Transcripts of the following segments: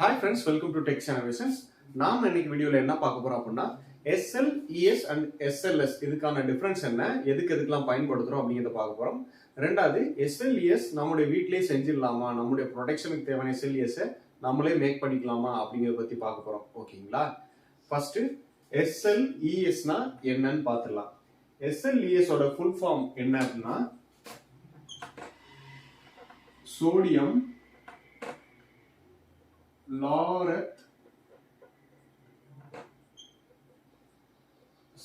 Hi friends, welcome to TECHXIA INNOVATIONS. நாம் இன்னைக்கு வீடியோல என்ன பார்க்க போறோம் அப்படின்னா SL, ES and SLS இதுக்கான டிஃபரன்ஸ் என்ன, எதுக்கெல்லாம் பயன்படுத்துறோம் அப்படிங்கறத பார்க்க போறோம். ரெண்டாவது SL, ES நம்மளுடைய வீட்லயே செஞ்சிடலாமா, நம்மளுடைய ப்ரொடெக்ஷனுக்கு தேவையான SL, ES நம்மளே மேக் பண்ணிக்கலாமா அப்படிங்கறத பத்தி பார்க்க போறோம். ஓகேங்களா? ஃபர்ஸ்ட் SL, ES னா என்னன்னு பார்த்துடலாம். SL, ES ஓட ஃபுல் ஃபார்ம் என்ன அப்படின்னா சோடியம் லாரத்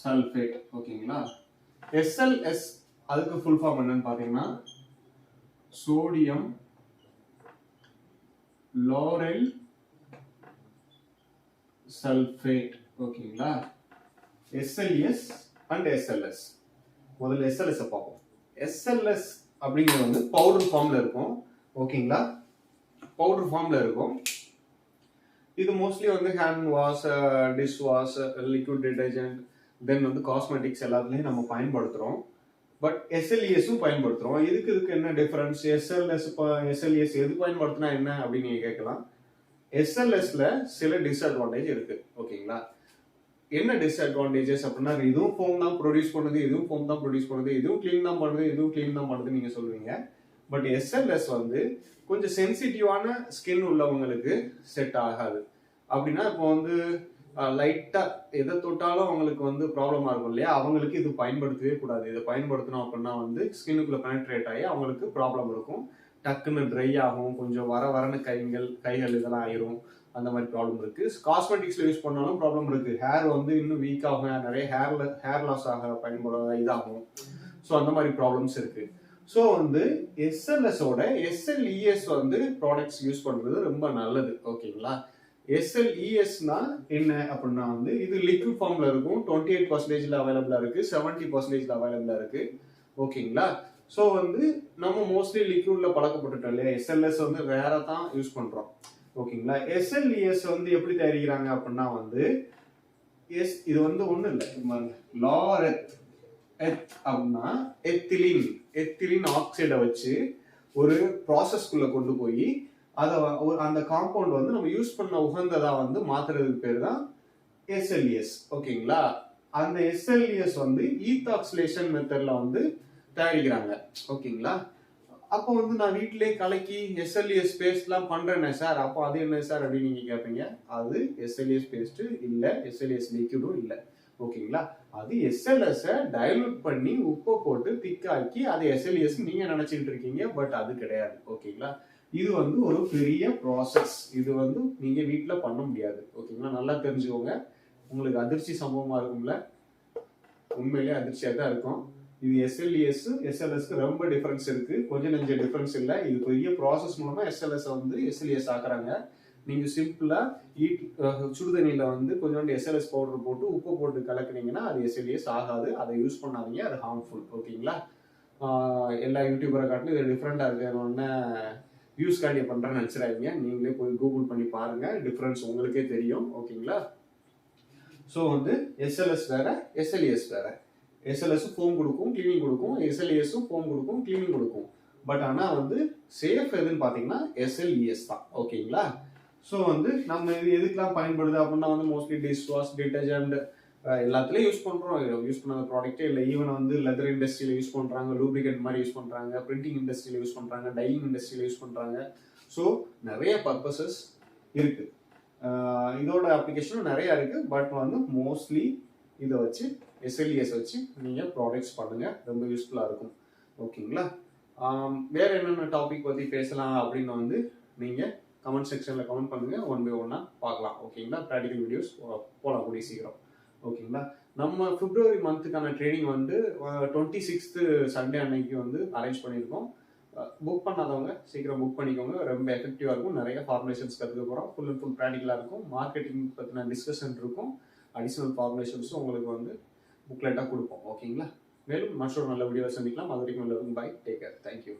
சல்ஃபேட். ஓகேங்களா? SLS அதுக்கு ஃபுல் ஃபார்ம் என்னன்னு பாத்தீங்கன்னா சோடியம் லாரெல் சல்ஃபேட். ஓகேங்களா? SLES and SLS. முதல்ல SLS பார்ப்போம். SLS அப்படிங்கிறது வந்து பவுடர் ஃபார்ம்ல இருக்கும். ஓகேங்களா? பவுடர் ஃபார்ம்ல இருக்கும். இது மோஸ்ட்லி வந்து hand wash, dish wash, liquid detergent, then வந்து காஸ்மெட்டிக்ஸ் எல்லாத்துலயும் நம்ம பயன்படுத்துறோம். பட் SLESும் பயன்படுத்துறோம். இதுக்கு என்ன டிஃபரன்ஸ்? SLES எது பயன்படுத்தினா என்ன அப்படின்னு நீங்க கேட்கலாம். SLSல சில டிஸ்அட்வான்டேஜ் இருக்கு. ஓகேங்களா? என்ன டிஸ்அட்வான்டேஜஸ் அப்படின்னா இதுவும் ஃபோம் தான் ப்ரொடியூஸ் பண்ணுது, இதுவும் ஃபோம் தான் ப்ரொடியூஸ் பண்ணுது, இதுவும் கிளீன் தான் பண்ணுது, இதுவும் கிளீன் தான் பண்ணுது நீங்க சொல்லுவீங்க. பட் SLS வந்து கொஞ்சம் சென்சிட்டிவான ஸ்கின் உள்ளவங்களுக்கு செட் ஆகாது. அப்படின்னா இப்போ வந்து லைட்டா எதை தொட்டாலும் அவங்களுக்கு வந்து ப்ராப்ளமா இருக்கும் இல்லையா, அவங்களுக்கு இது பயன்படுத்தவே கூடாது. இதை பயன்படுத்தணும் அப்படின்னா வந்து ஸ்கின்னுக்குள்ள பெனட்ரேட் ஆகி அவங்களுக்கு ப்ராப்ளம் இருக்கும். டக்குன்னு ட்ரை ஆகும், கொஞ்சம் வரன்னு கைகள் இதெல்லாம் ஆயிரும். அந்த மாதிரி ப்ராப்ளம் இருக்கு. காஸ்மெட்டிக்ஸ்ல யூஸ் பண்ணாலும் ப்ராப்ளம் இருக்கு. ஹேர் வந்து இன்னும் வீக் ஆகும், நிறைய ஹேர் லாஸ் ஆக இதாகும். ஸோ அந்த மாதிரி ப்ராப்ளம்ஸ் இருக்கு. ஸோ வந்து SLS ஓட SLES வந்து ப்ராடக்ட்ஸ் யூஸ் பண்றது ரொம்ப நல்லது. ஓகேங்களா? SLESனா என்ன அப்படின்னா வந்து இது லிக்விட் ஃபார்ம்ல இருக்கும். 28% அவைலபிளா இருக்கு, 70% அவைலபிளா இருக்கு. ஓகேங்களா? ஸோ வந்து நம்ம மோஸ்ட்லி லிக்விட்ல பழக்கப்பட்டுட்டோம் இல்லையா, SLS வந்து வேற தான் யூஸ் பண்றோம். ஓகேங்களா? SLES வந்து எப்படி தயாரிக்கிறாங்க அப்படின்னா வந்து இது வந்து ஒண்ணு இல்லை, லாரெத் அப்படின்னா எத்திலின் ஆக்சைடை வச்சு ஒரு ப்ராசஸ்க்குள்ள கொண்டு போய் அந்த காம்பவுண்ட் வந்து நம்ம யூஸ் பண்ண உகந்ததா வந்து மாத்துறதுக்கு பேர் தான் SLES. ஓகேங்களா? அந்த SLES வந்து ஈத்தாக்சிலேஷன் மெத்தட்ல வந்து தயாரிக்கிறாங்க. ஓகேங்களா? அப்போ வந்து நான் வீட்டிலே கலக்கி SLES பேஸ்ட் எல்லாம் பண்றேனே சார், அப்போ அது என்ன சார் அப்படின்னு நீங்க கேட்பீங்க. அது SLES பேஸ்ட் இல்ல, SLES லிக்விடும் இல்ல. ஓகேங்களா? அது SLS டைலூட் பண்ணி உப்பை போட்டு திக்காக்கி அது SLES நீங்க நினைச்சிட்டு இருக்கீங்க. பட் அது கிடையாது. ஓகேங்களா? இது வந்து ஒரு பெரிய ப்ராசஸ். இது வந்து நீங்க வீட்டுல பண்ண முடியாது. ஓகேங்களா? நல்லா தெரிஞ்சுக்கோங்க. உங்களுக்கு அதிர்ச்சி சம்பவமா இருக்கும்ல, உண்மையிலேயே அதிர்ச்சியா தான் இருக்கும். இது SLES SLSக்கு ரொம்ப டிஃபரன்ஸ் இருக்கு. கொஞ்சம் நெஞ்ச டிஃபரன்ஸ் இல்ல. இது பெரிய ப்ராசஸ் மூலமா SLS வந்து SLES ஆக்குறாங்க. நீங்க சிம்பிளா சுடுதண்ணியில வந்து கொஞ்சோண்டு SLS பவுடர் போட்டு உப்பு போட்டு கலக்குனீங்கன்னா அது SLES ஆகாது. அதை யூஸ் பண்ணாதீங்க, அது ஹார்ம்ஃபுல். ஓகேங்களா? எல்லா யூடியூபரை காட்டிலும் இது டிஃப்ரெண்டா இருக்கிறவொன்னே வியூஸ் காண்டி பண்றேன்னு நினைச்சிடாதீங்க. நீங்களே போய் கூகுள் பண்ணி பாருங்க, டிஃபரன்ஸ் உங்களுக்கே தெரியும். ஓகேங்களா? ஸோ வந்து SLS வேற, SLES வேற. SLS ஃபோம் கொடுக்கும், கிளீனிங் கொடுக்கும். SLESும் ஃபோம் கொடுக்கும், கிளீனிங் கொடுக்கும். பட் ஆனா வந்து சேஃப் எதுன்னு பாத்தீங்கன்னா SLES தான். ஓகேங்களா? ஸோ வந்து நம்ம இது எதுக்கெல்லாம் பயன்படுது அப்படின்னா வந்து மோஸ்ட்லி டிஷ் வாஷ், டிடர்ஜென்ட் எல்லாத்துலயும் யூஸ் பண்றோம். யூஸ் பண்ணாத ப்ராடக்டே இல்லை. ஈவன் வந்து லெதர் இண்டஸ்ட்ரியில யூஸ் பண்றாங்க, லூப்ரிகன்ட் மாதிரி யூஸ் பண்றாங்க, பிரிண்டிங் இண்டஸ்ட்ரியில யூஸ் பண்றாங்க, டையிங் இண்டஸ்ட்ரியில யூஸ் பண்றாங்க. ஸோ நிறைய பர்பசஸ் இருக்கு. இதோட அப்ளிகேஷனும் நிறைய இருக்கு. பட் வந்து மோஸ்ட்லி இதை வச்சு SLES வச்சு நீங்க ப்ராடக்ட்ஸ் பண்ணுங்க, ரொம்ப யூஸ்ஃபுல்லா இருக்கும். ஓகேங்களா? வேற என்னென்ன டாபிக் பத்தி பேசலாம் அப்படின்னு வந்து நீங்க கமெண்ட் செக்ஷன்ல கமெண்ட் பண்ணுங்க. ஒன் பை ஒன்னா பார்க்கலாம். ஓகேங்களா? ப்ராக்டிகல் வீடியோஸ் போலாம் கூடிய சீக்கிரம். ஓகேங்களா? நம்ம பிப்ரவரி மந்த்துக்கான ட்ரைனிங் வந்து 26th சண்டே அன்னைக்கு வந்து அரேஞ்ச் பண்ணியிருக்கோம். புக் பண்ணாதவங்க சீக்கிரம் புக் பண்ணிக்கோங்க. ரொம்ப எஃபெக்டிவா இருக்கும். நிறைய ஃபார்முலேஷன்ஸ் கற்றுக்க போகிறோம். ஃபுல் அண்ட் ஃபுல் ப்ராக்டிகலா இருக்கும். மார்க்கெட்டிங் பற்றின டிஸ்கஷன் இருக்கும். அடிஷனல் ஃபார்முலேஷன்ஸும் உங்களுக்கு வந்து புக்லெட்டாக கொடுப்போம். ஓகேங்களா? மேலும் மற்றொரு நல்ல வீடியோவை சந்திக்கலாம். அது வரைக்கும் எல்லாருக்கும் பை, டேக் கேர், தேங்க்யூ.